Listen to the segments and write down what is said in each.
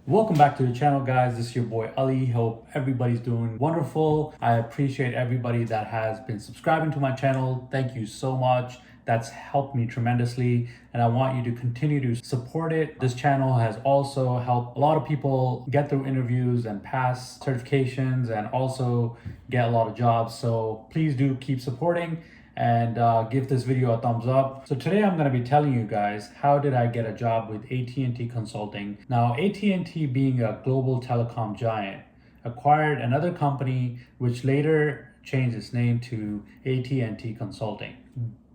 Welcome back to the channel, guys. This is your boy Ali. Hope everybody's doing wonderful. I appreciate everybody that has been subscribing to my channel. Thank you so much. That's helped me tremendously, and I want you to continue to support it. This channel has also helped a lot of people get through interviews and pass certifications and also get a lot of jobs. So please do keep supporting and give this video a thumbs up. So today I'm going to be telling you guys, how did I get a job with AT&T Consulting? Now, AT&T, being a global telecom giant, acquired another company which later changed its name to AT&T Consulting.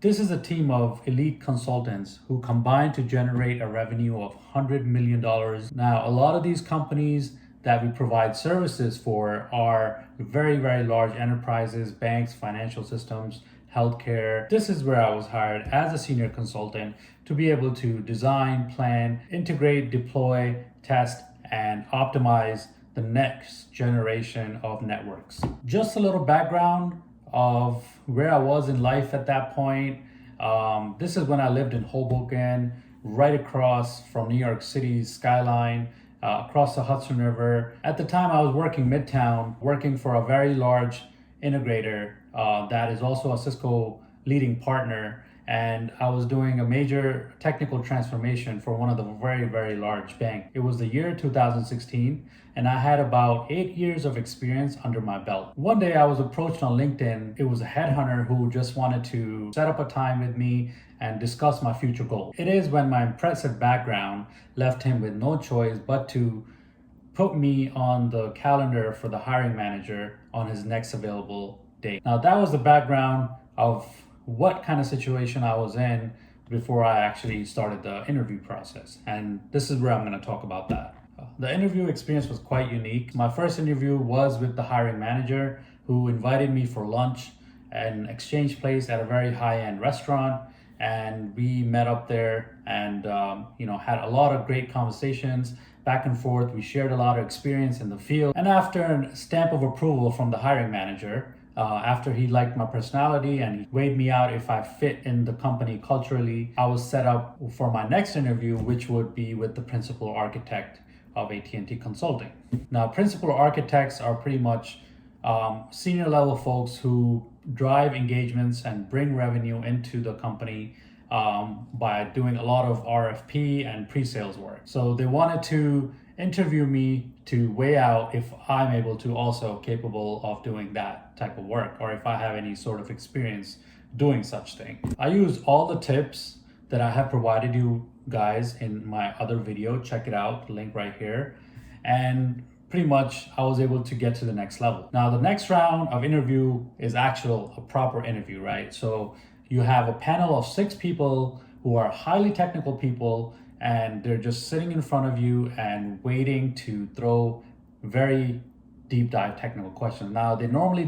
This is a team of elite consultants who combine to generate a revenue of $100 million. Now, a lot of these companies that we provide services for are very, very large enterprises, banks, financial systems, healthcare. This is where I was hired as a senior consultant to be able to design, plan, integrate, deploy, test, and optimize the next generation of networks. Just a little background of where I was in life at that point. This is when I lived in Hoboken, right across from New York City's skyline, across the Hudson River. At the time, I was working Midtown, working for a very large integrator that is also a Cisco leading partner, and I was doing a major technical transformation for one of the very, very large banks. It was the year 2016, and I had about 8 years of experience under my belt. One day I was approached on LinkedIn. It was a headhunter who just wanted to set up a time with me and discuss my future goals. It is when my impressive background left him with no choice but to put me on the calendar for the hiring manager on his next available date. Now, that was the background of what kind of situation I was in before I actually started the interview process. And this is where I'm going to talk about that. The interview experience was quite unique. My first interview was with the hiring manager, who invited me for lunch and exchange place at a very high-end restaurant. And we met up there and had a lot of great conversations back and forth. We shared a lot of experience in the field. And after a stamp of approval from the hiring manager, after he liked my personality and he weighed me out if I fit in the company culturally, I was set up for my next interview, which would be with the principal architect of AT&T Consulting. Now, principal architects are pretty much senior level folks who drive engagements and bring revenue into the company by doing a lot of RFP and pre-sales work. So they wanted to interview me to weigh out if I'm able to also capable of doing that type of work, or if I have any sort of experience doing such thing. I use all the tips that I have provided you guys in my other video. Check it out, link right here. And pretty much I was able to get to the next level. Now, the next round of interview is a proper interview, right? So you have a panel of 6 people who are highly technical people, and they're just sitting in front of you and waiting to throw very deep dive technical questions. Now, they normally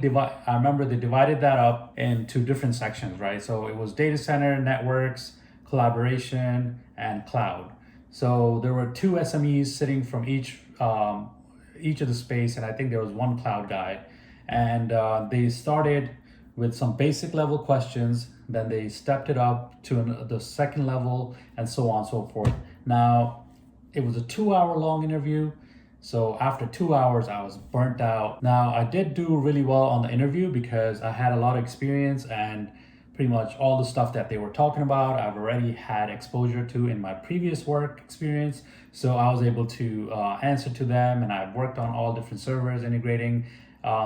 I remember they divided that up into different sections, right? So it was data center, networks, collaboration, and cloud. So there were 2 SMEs sitting from each of the space, and I think there was 1 cloud guy. And they started with some basic level questions, then they stepped it up to the second level, and so on and so forth. Now, it was a 2-hour long interview, so after 2 hours, I was burnt out. Now, I did do really well on the interview because I had a lot of experience, and pretty much all the stuff that they were talking about, I've already had exposure to in my previous work experience. So I was able to answer to them, and I've worked on all different servers, integrating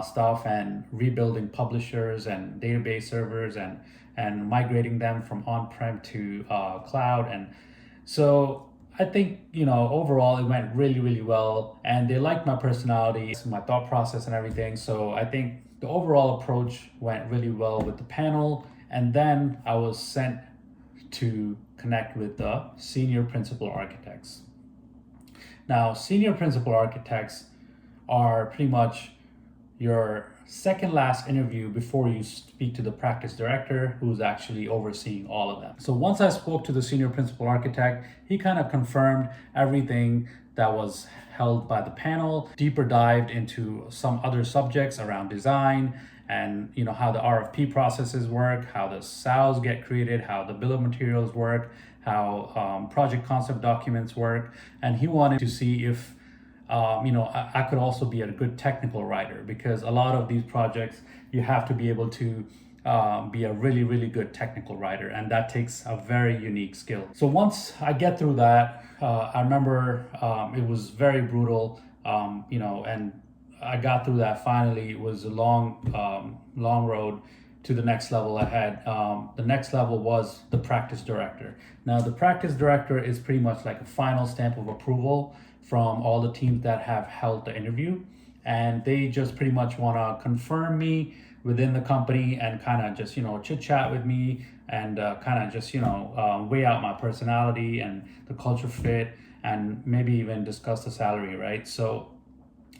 stuff and rebuilding publishers and database servers and migrating them from on-prem to cloud. And so I think, overall it went really, really well, and they liked my personality, my thought process and everything. So I think the overall approach went really well with the panel. And then I was sent to connect with the senior principal architects. Now, senior principal architects are pretty much your second last interview before you speak to the practice director, who's actually overseeing all of them. So once I spoke to the senior principal architect, he kind of confirmed everything that was held by the panel, deeper dived into some other subjects around design and how the RFP processes work, how the SAOs get created, how the bill of materials work, how project concept documents work. And he wanted to see if I could also be a good technical writer, because a lot of these projects you have to be able to be a really, really good technical writer, and that takes a very unique skill. So once I get through that, I remember it was very brutal, and I got through that finally. It was a long road to the next level I had. The next level was the practice director. Now, the practice director is pretty much like a final stamp of approval from all the teams that have held the interview. And they just pretty much want to confirm me within the company and kind of just, chit chat with me and kind of just, weigh out my personality and the culture fit, and maybe even discuss the salary, right? So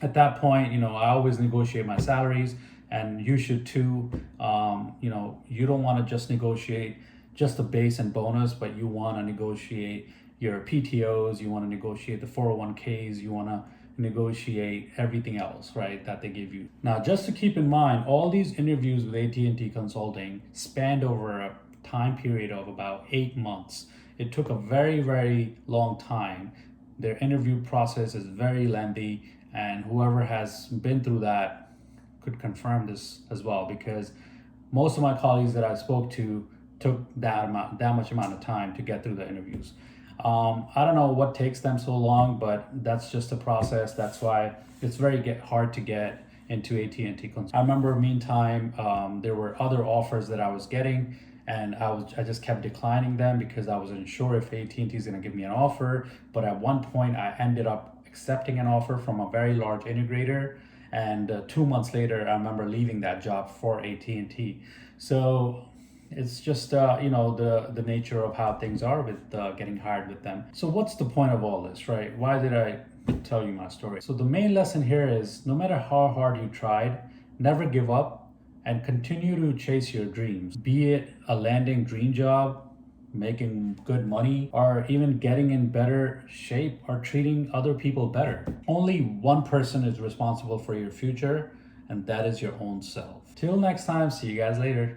at that point, I always negotiate my salaries, and you should too. You don't want to just negotiate just the base and bonus, but you want to negotiate your PTOs, you want to negotiate the 401ks, you want to negotiate everything else, right, that they give you. Now, just to keep in mind, all these interviews with AT&T Consulting spanned over a time period of about 8 months. It took a very, very long time. Their interview process is very lengthy, and whoever has been through that could confirm this as well, because most of my colleagues that I spoke to took that much amount of time to get through the interviews. I don't know what takes them so long, but that's just a process. That's why it's very hard to get into AT&T. I remember, meantime, there were other offers that I was getting, and I just kept declining them because I wasn't sure if AT&T is going to give me an offer. But at one point, I ended up accepting an offer from a very large integrator, and 2 months later, I remember leaving that job for AT&T. So it's just the nature of how things are with getting hired with them. So what's the point of all this, right? Why did I tell you my story? So the main lesson here is, no matter how hard you tried, never give up and continue to chase your dreams. Be it a landing dream job, making good money, or even getting in better shape, or treating other people better. Only one person is responsible for your future, and that is your own self. Till next time, see you guys later.